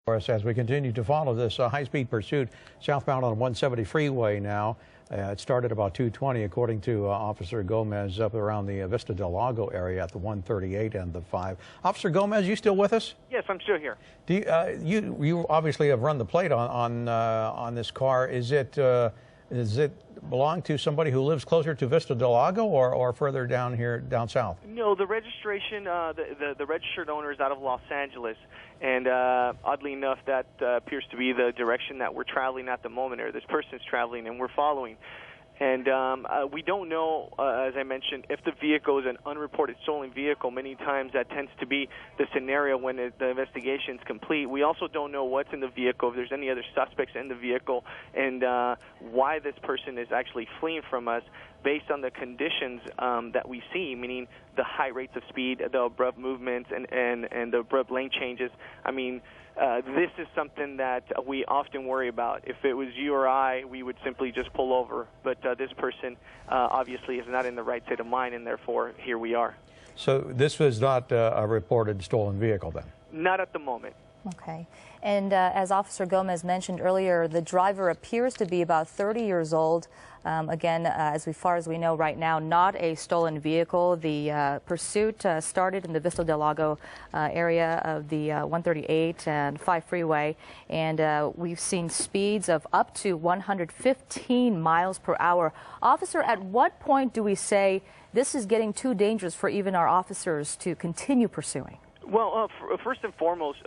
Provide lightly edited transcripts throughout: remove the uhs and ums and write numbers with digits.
For us as we continue to follow this high-speed pursuit southbound on 170 freeway now. It started about 2:20 according to Officer Gomez up around the Vista del Lago area at the 138 and the 5. Officer Gomez, you still with us? Yes, I'm still here. Do you obviously have run the plate on this car. Is it belong to somebody who lives closer to Vista del Lago or further down here, down south? No, the registration, the registered owner is out of Los Angeles, and oddly enough, that appears to be the direction that we're traveling at the moment, or this person's traveling, and we're following. And we don't know, as I mentioned, if the vehicle is an unreported stolen vehicle. Many times that tends to be the scenario when the investigation is complete. We also don't know what's in the vehicle, if there's any other suspects in the vehicle, and why this person is actually fleeing from us based on the conditions that we see, meaning the high rates of speed, the abrupt movements, and the abrupt lane changes. I mean, this is something that we often worry about. If it was you or I, we would simply just pull over. But this person obviously is not in the right state of mind, and therefore here we are. So this was not a reported stolen vehicle then? Not at the moment. Okay. And as Officer Gomez mentioned earlier, the driver appears to be about 30 years old. Again, as far as we know right now, not a stolen vehicle. The pursuit started in the Vista del Lago area of the 138 and 5 freeway, and we've seen speeds of up to 115 miles per hour. Officer, at what point do we say this is getting too dangerous for even our officers to continue pursuing? Well, first and foremost,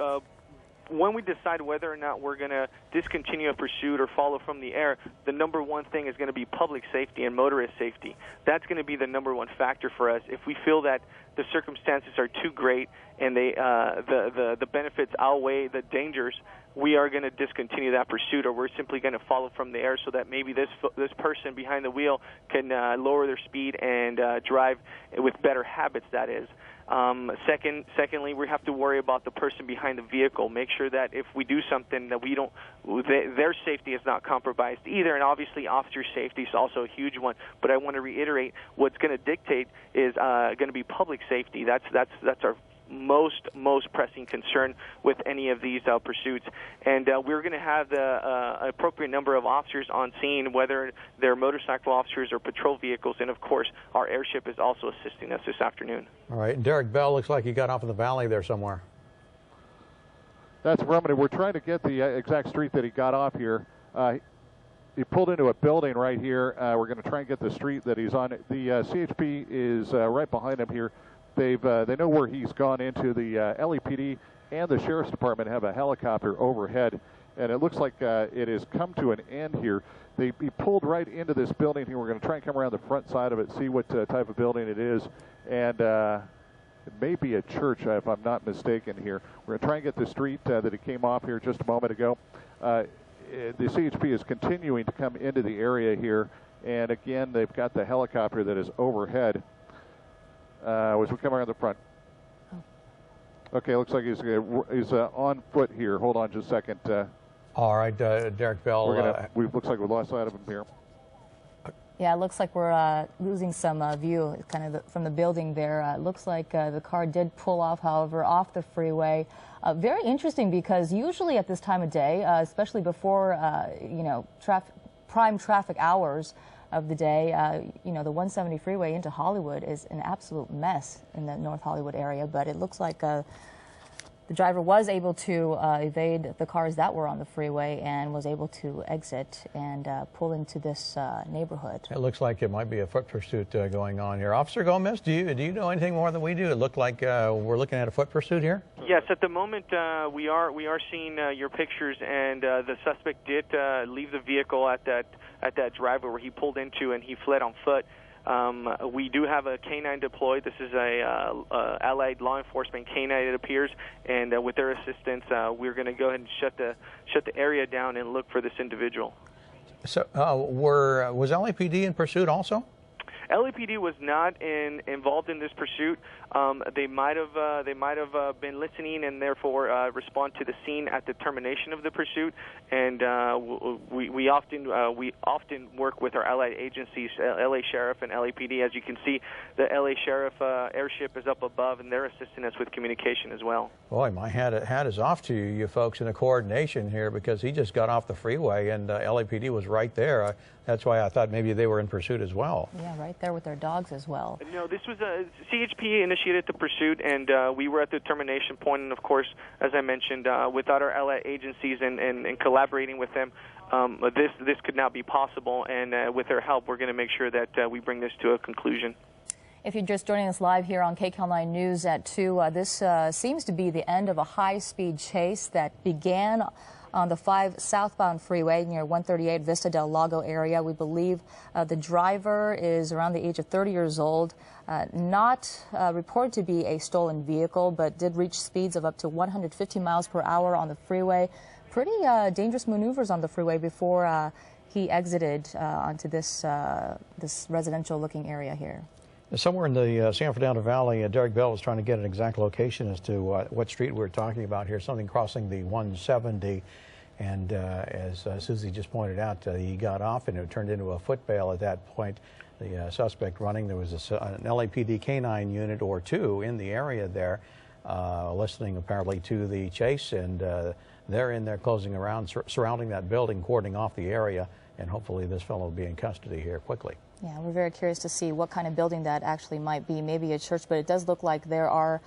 when we decide whether or not we're going to discontinue a pursuit or follow from the air, the number one thing is going to be public safety and motorist safety. That's going to be the number one factor for us. If we feel that the circumstances are too great and the benefits outweigh the dangers, we are going to discontinue that pursuit, or we're simply going to follow from the air so that maybe this person behind the wheel can lower their speed and drive with better habits, that is. Secondly, we have to worry about the person behind the vehicle. Make sure that if we do something that their safety is not compromised either. And obviously, officer safety is also a huge one. But I want to reiterate, what's going to dictate is going to be public safety. That's our most pressing concern with any of these pursuits, and we're going to have the appropriate number of officers on scene, whether they're motorcycle officers or patrol vehicles, and of course our airship is also assisting us this afternoon. All right, and Derek Bell looks like he got off in the valley there somewhere. That's Romney. We're trying to get the exact street that he got off here. He pulled into a building right here. We're going to try and get the street that he's on. The CHP is right behind him here. They know where he's gone into. The LAPD and the Sheriff's Department have a helicopter overhead, and it looks like it has come to an end here. He pulled right into this building here. We're going to try and come around the front side of it, see what type of building it is, and it may be a church, if I'm not mistaken here. We're going to try and get the street that he came off here just a moment ago. The CHP is continuing to come into the area here, and again, they've got the helicopter that is overhead. As we come around the front. Okay, looks like he's on foot here. Hold on just a second. All right, Derek Bell. Looks like we lost sight of him here. Yeah, it looks like we're losing some view kind of from the building there. It looks like the car did pull off, however, off the freeway. Very interesting, because usually at this time of day, especially before, prime traffic hours of the day, the 170 freeway into Hollywood is an absolute mess in the North Hollywood area, but it looks like the driver was able to evade the cars that were on the freeway and was able to exit and pull into this neighborhood. It looks like it might be a foot pursuit going on here. Officer Gomez, do you know anything more than we do? It looked like we're looking at a foot pursuit here? Yes, at the moment we are seeing your pictures, and the suspect did leave the vehicle at that driveway where he pulled into, and he fled on foot. We do have a canine deployed. This is a allied law enforcement canine, it appears, and with their assistance, we're going to go ahead and shut the area down and look for this individual. So, was LAPD in pursuit also? LAPD was not involved in this pursuit. They might have been listening and therefore respond to the scene at the termination of the pursuit. And we often work with our allied agencies, LA Sheriff and LAPD. As you can see, the LA Sheriff airship is up above, and they're assisting us with communication as well. Boy, my hat is off to you folks in the coordination here, because he just got off the freeway and LAPD was right there. That's why I thought maybe they were in pursuit as well. Yeah, right there with their dogs as well. No, this was CHP initiated the pursuit, and we were at the termination point. And of course, as I mentioned, without our allied agencies and collaborating with them, this could not be possible. And with their help, we're going to make sure that we bring this to a conclusion. If you're just joining us live here on KCAL 9 News at 2, this seems to be the end of a high-speed chase that began on the 5 southbound freeway near 138 Vista del Lago area. We believe the driver is around the age of 30 years old, not reported to be a stolen vehicle, but did reach speeds of up to 150 miles per hour on the freeway. Pretty dangerous maneuvers on the freeway before he exited onto this residential-looking area here. Somewhere in the San Fernando Valley, Derek Bell was trying to get an exact location as to what street we're talking about here, something crossing the 170. And as Susie just pointed out, he got off and it turned into a foot bail at that point. The suspect running, there was an LAPD canine unit or two in the area there, listening apparently to the chase, and they're in there closing around, surrounding that building, cordoning off the area, and hopefully this fellow will be in custody here quickly. Yeah, we're very curious to see what kind of building that actually might be, maybe a church, but it does look like there are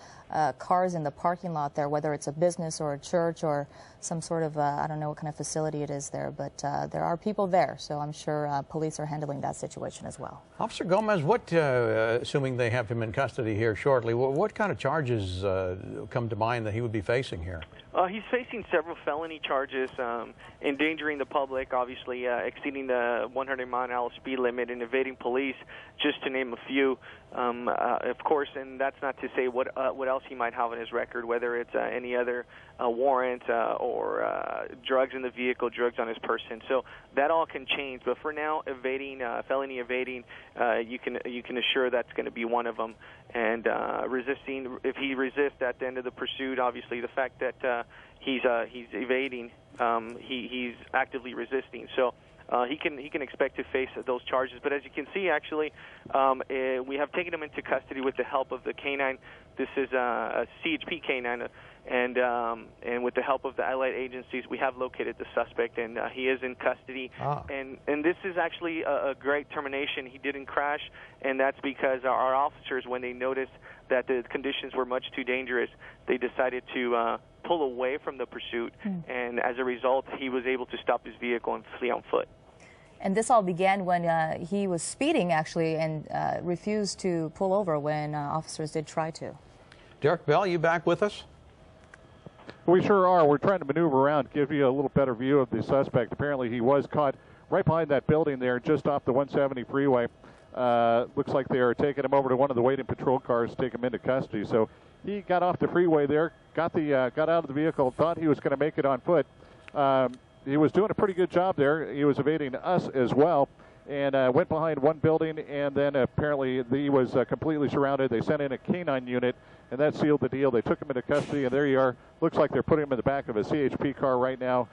cars in the parking lot there, whether it's a business or a church or some sort of, I don't know what kind of facility it is there, but there are people there, so I'm sure police are handling that situation as well. Officer Gomez, what, assuming they have him in custody here shortly, what kind of charges come to mind that he would be facing here? He's facing several felony charges, endangering the public, obviously exceeding the 100-mile-an-hour speed limit, and evading police, just to name a few. Of course, and that's not to say what else he might have on his record, whether it's any other warrant or drugs in the vehicle, drugs on his person. So that all can change. But for now, evading, felony evading, you can assure that's going to be one of them. And resisting, if he resists at the end of the pursuit, obviously the fact that he's evading, he's actively resisting. So he can expect to face those charges. But as you can see, actually, we have taken him into custody with the help of the canine. This is a CHP canine, and with the help of the allied agencies, we have located the suspect, and he is in custody. And this is actually a great termination. He didn't crash, and that's because our officers, when they noticed that the conditions were much too dangerous, they decided to pull away from the pursuit, and as a result, he was able to stop his vehicle and flee on foot. And this all began when he was speeding, actually, and refused to pull over when officers did try to. Derek Bell, you back with us? We sure are. We're trying to maneuver around, give you a little better view of the suspect. Apparently, he was caught right behind that building there, just off the 170 freeway. Looks like they are taking him over to one of the waiting patrol cars to take him into custody. So he got off the freeway there, got out of the vehicle, thought he was going to make it on foot. He was doing a pretty good job there. He was evading us as well, and went behind one building, and then apparently he was completely surrounded. They sent in a canine unit, and that sealed the deal. They took him into custody, and there you are. Looks like they're putting him in the back of a CHP car right now.